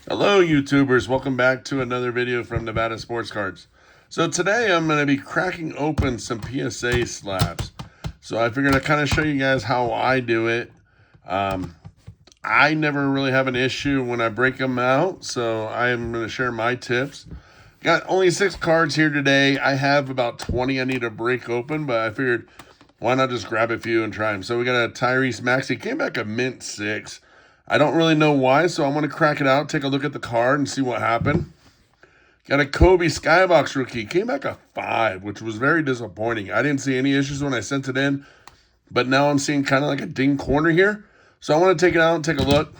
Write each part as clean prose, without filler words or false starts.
Hello YouTubers, welcome back to another video from Nevada Sports Cards. So today I'm going to be cracking open some PSA slabs. So I figured I'd kind of show you guys how I do it. I never really have an issue when I break them out, so I'm going to share my tips. Got only 6 cards here today. I have about 20 I need to break open, but I figured why not just grab a few and try them. So we got a Tyrese Maxey, came back a mint 6. I don't really know why, so I'm going to crack it out, take a look at the card, and see what happened. Got a Kobe Skybox rookie. Came back a 5, which was very disappointing. I didn't see any issues when I sent it in, but now I'm seeing kind of like a ding corner here. So I want to take it out and take a look.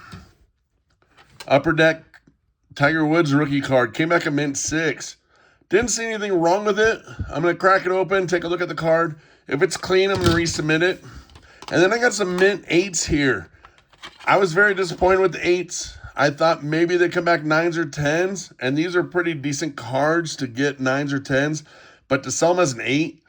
Upper Deck Tiger Woods rookie card. Came back a mint 6. Didn't see anything wrong with it. I'm going to crack it open, take a look at the card. If it's clean, I'm going to resubmit it. And then I got some mint 8s here. I was very disappointed with the 8s. I thought maybe they'd come back 9s or 10s, and these are pretty decent cards to get 9s or 10s, but to sell them as an 8,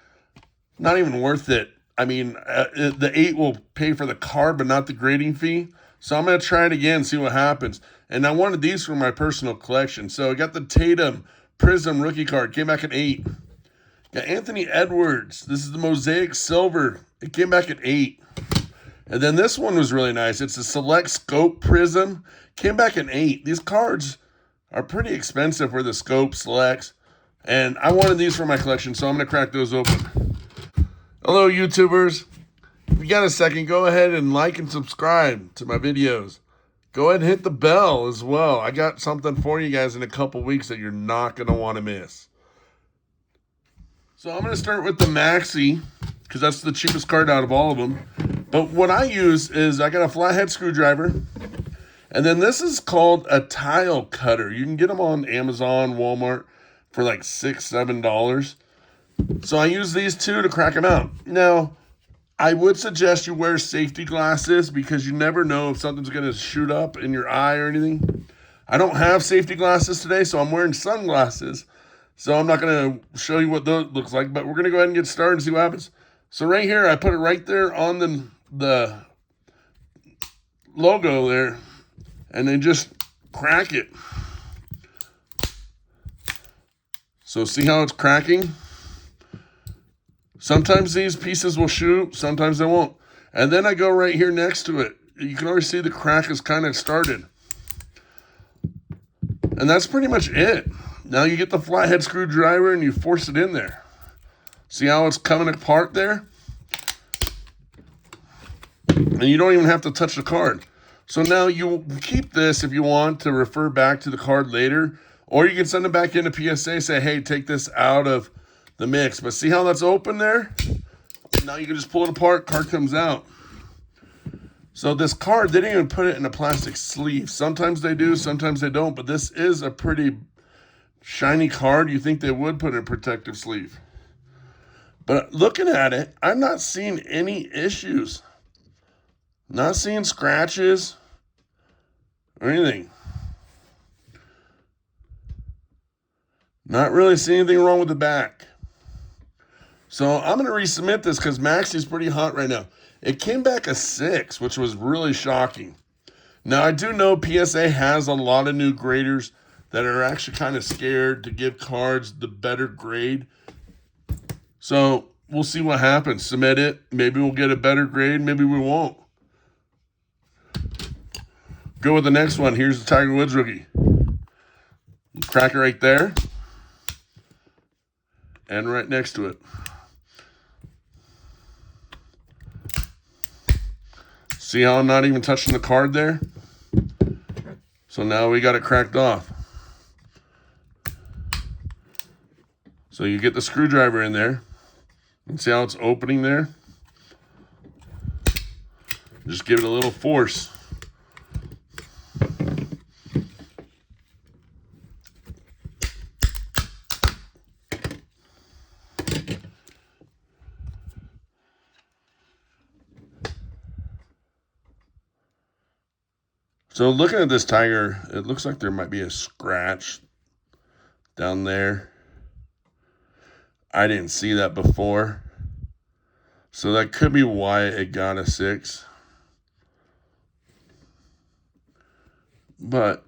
not even worth it. I mean, the 8 will pay for the card, but not the grading fee. So I'm going to try it again, see what happens. And I wanted these for my personal collection. So I got the Tatum Prism rookie card, came back at 8. Got Anthony Edwards. This is the Mosaic Silver. It came back at 8. And then this one was really nice. It's a Select Scope Prism. Came back at 8. These cards are pretty expensive for the Scope Selects. And I wanted these for my collection, so I'm going to crack those open. Hello, YouTubers. If you got a second, go ahead and like and subscribe to my videos. Go ahead and hit the bell as well. I got something for you guys in a couple weeks that you're not going to want to miss. So I'm going to start with the Maxey, because that's the cheapest card out of all of them. But what I use is I got a flathead screwdriver. And then this is called a tile cutter. You can get them on Amazon, Walmart for like $6, $7. So I use these two to crack them out. Now, I would suggest you wear safety glasses because you never know if something's going to shoot up in your eye or anything. I don't have safety glasses today, so I'm wearing sunglasses. So I'm not going to show you what those looks like, but we're going to go ahead and get started and see what happens. So right here, I put it right there on the logo there, and then just crack it. So see how it's cracking? Sometimes these pieces will shoot, sometimes they won't. And then I go right here next to it. You can already see the crack has kind of started. And that's pretty much it. Now you get the flathead screwdriver and you force it in there. See how it's coming apart there? And you don't even have to touch the card. So now you keep this if you want to refer back to the card later. Or you can send it back into PSA, say, hey, take this out of the mix. But see how that's open there? Now you can just pull it apart, card comes out. So this card, they didn't even put it in a plastic sleeve. Sometimes they do, sometimes they don't. But this is a pretty shiny card. You think they would put in a protective sleeve. But looking at it, I'm not seeing any issues. Not seeing scratches or anything. Not really seeing anything wrong with the back. So I'm going to resubmit this because Maxey's pretty hot right now. It came back a 6, which was really shocking. Now, I do know PSA has a lot of new graders that are actually kind of scared to give cards the better grade. So we'll see what happens. Submit it. Maybe we'll get a better grade. Maybe we won't. Go with the next one. Here's the Tiger Woods rookie. Crack it right there. And right next to it. See how I'm not even touching the card there? So now we got it cracked off. So you get the screwdriver in there. And see how it's opening there? Just give it a little force. So looking at this tiger, it looks like there might be a scratch down there. I didn't see that before. So that could be why it got a 6. But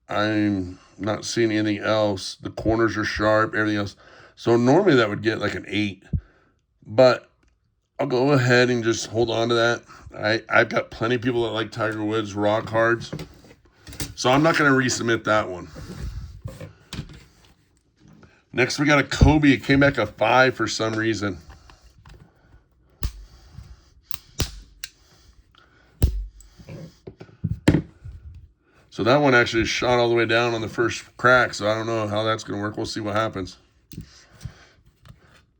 I'm not seeing anything else. The corners are sharp, everything else. So normally that would get like an 8. But I'll go ahead and just hold on to that. I've got plenty of people that like Tiger Woods raw cards. So I'm not going to resubmit that one. Next, we got a Kobe. It came back a 5 for some reason. So that one actually shot all the way down on the first crack. So I don't know how that's going to work. We'll see what happens.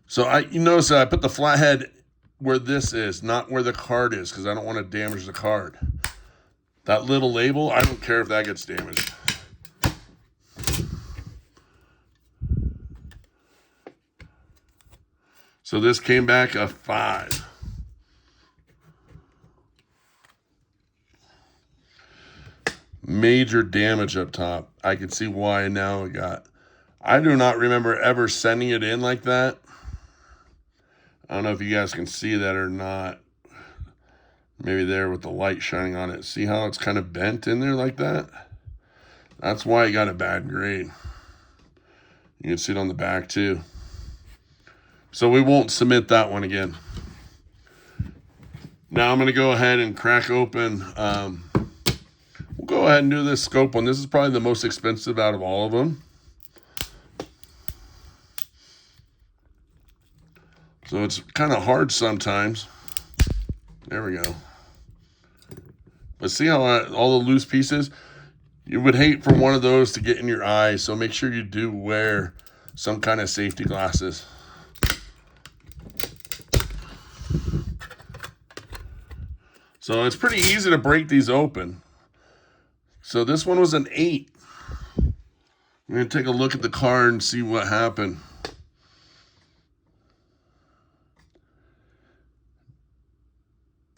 So you notice that I put the flathead where this is, not where the card is, because I don't want to damage the card. That little label, I don't care if that gets damaged. So this came back a 5. Major damage up top. I can see why now it got. I do not remember ever sending it in like that. I don't know if you guys can see that or not. Maybe there with the light shining on it. See how it's kind of bent in there like that? That's why it got a bad grade. You can see it on the back too. So we won't submit that one again. Now I'm going to go ahead and crack open. We'll go ahead and do this scope one. This is probably the most expensive out of all of them. So it's kind of hard sometimes. There we go. But see how all the loose pieces? You would hate for one of those to get in your eye. So make sure you do wear some kind of safety glasses. So it's pretty easy to break these open. So this one was an 8. I'm going to take a look at the card and see what happened.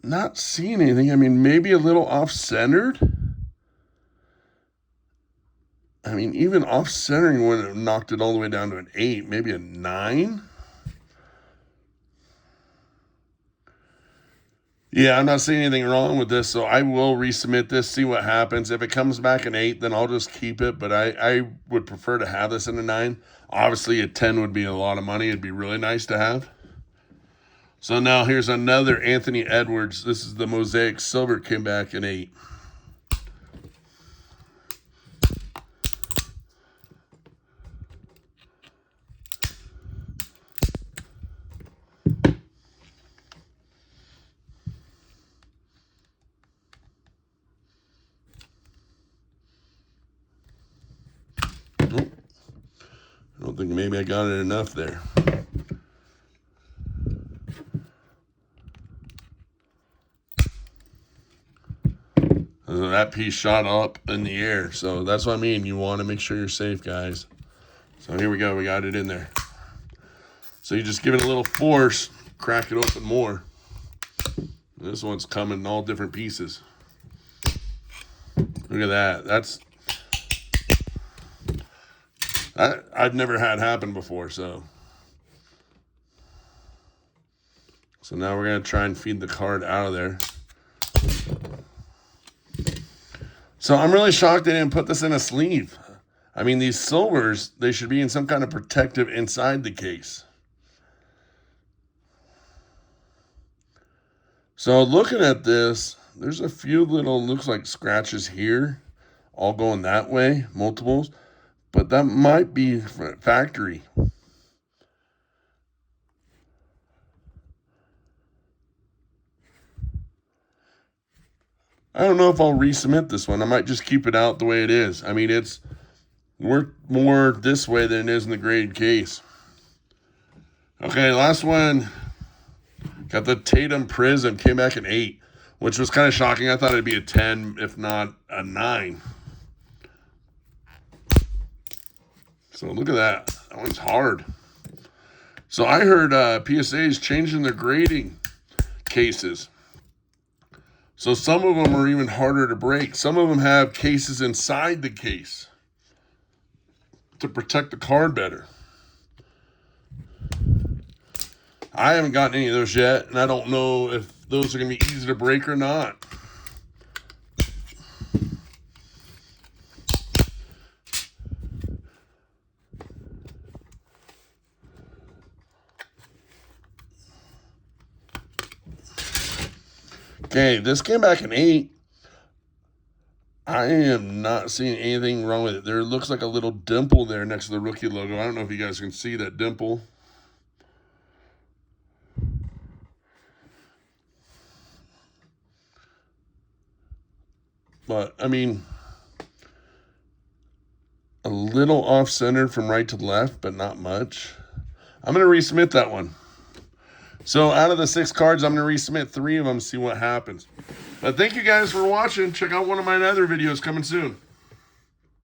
Not seeing anything. I mean, maybe a little off-centered. I mean, even off-centering would have knocked it all the way down to an 8, maybe a 9. Yeah, I'm not seeing anything wrong with this, so I will resubmit this, see what happens. If it comes back an 8, then I'll just keep it, but I would prefer to have this in a 9. Obviously, a 10 would be a lot of money. It'd be really nice to have. So now here's another Anthony Edwards. This is the Mosaic Silver, came back an 8. I don't think maybe I got it enough there. That piece shot up in the air. So that's what I mean. You want to make sure you're safe, guys. So here we go. We got it in there. So you just give it a little force, crack it open more. This one's coming in all different pieces. Look at that. I've never had happen before, so now we're going to try and feed the card out of there. So I'm really shocked they didn't put this in a sleeve. I mean, these silvers, they should be in some kind of protective inside the case. So looking at this, there's a few little, looks like scratches here, all going that way, multiples. But that might be factory. I don't know if I'll resubmit this one. I might just keep it out the way it is. I mean, it's worth more this way than it is in the graded case. Okay, last one. Got the Tatum Prism. Came back an 8, which was kind of shocking. I thought it'd be a 10, if not a 9. So look at that. That one's hard. So I heard PSA is changing their grading cases. So some of them are even harder to break. Some of them have cases inside the case to protect the card better. I haven't gotten any of those yet, and I don't know if those are going to be easy to break or not. Okay, this came back an 8. I am not seeing anything wrong with it. There looks like a little dimple there next to the rookie logo. I don't know if you guys can see that dimple. But, I mean, a little off-centered from right to left, but not much. I'm going to resubmit that one. So out of the 6 cards, I'm going to resubmit 3 of them, see what happens. But thank you guys for watching. Check out one of my other videos coming soon.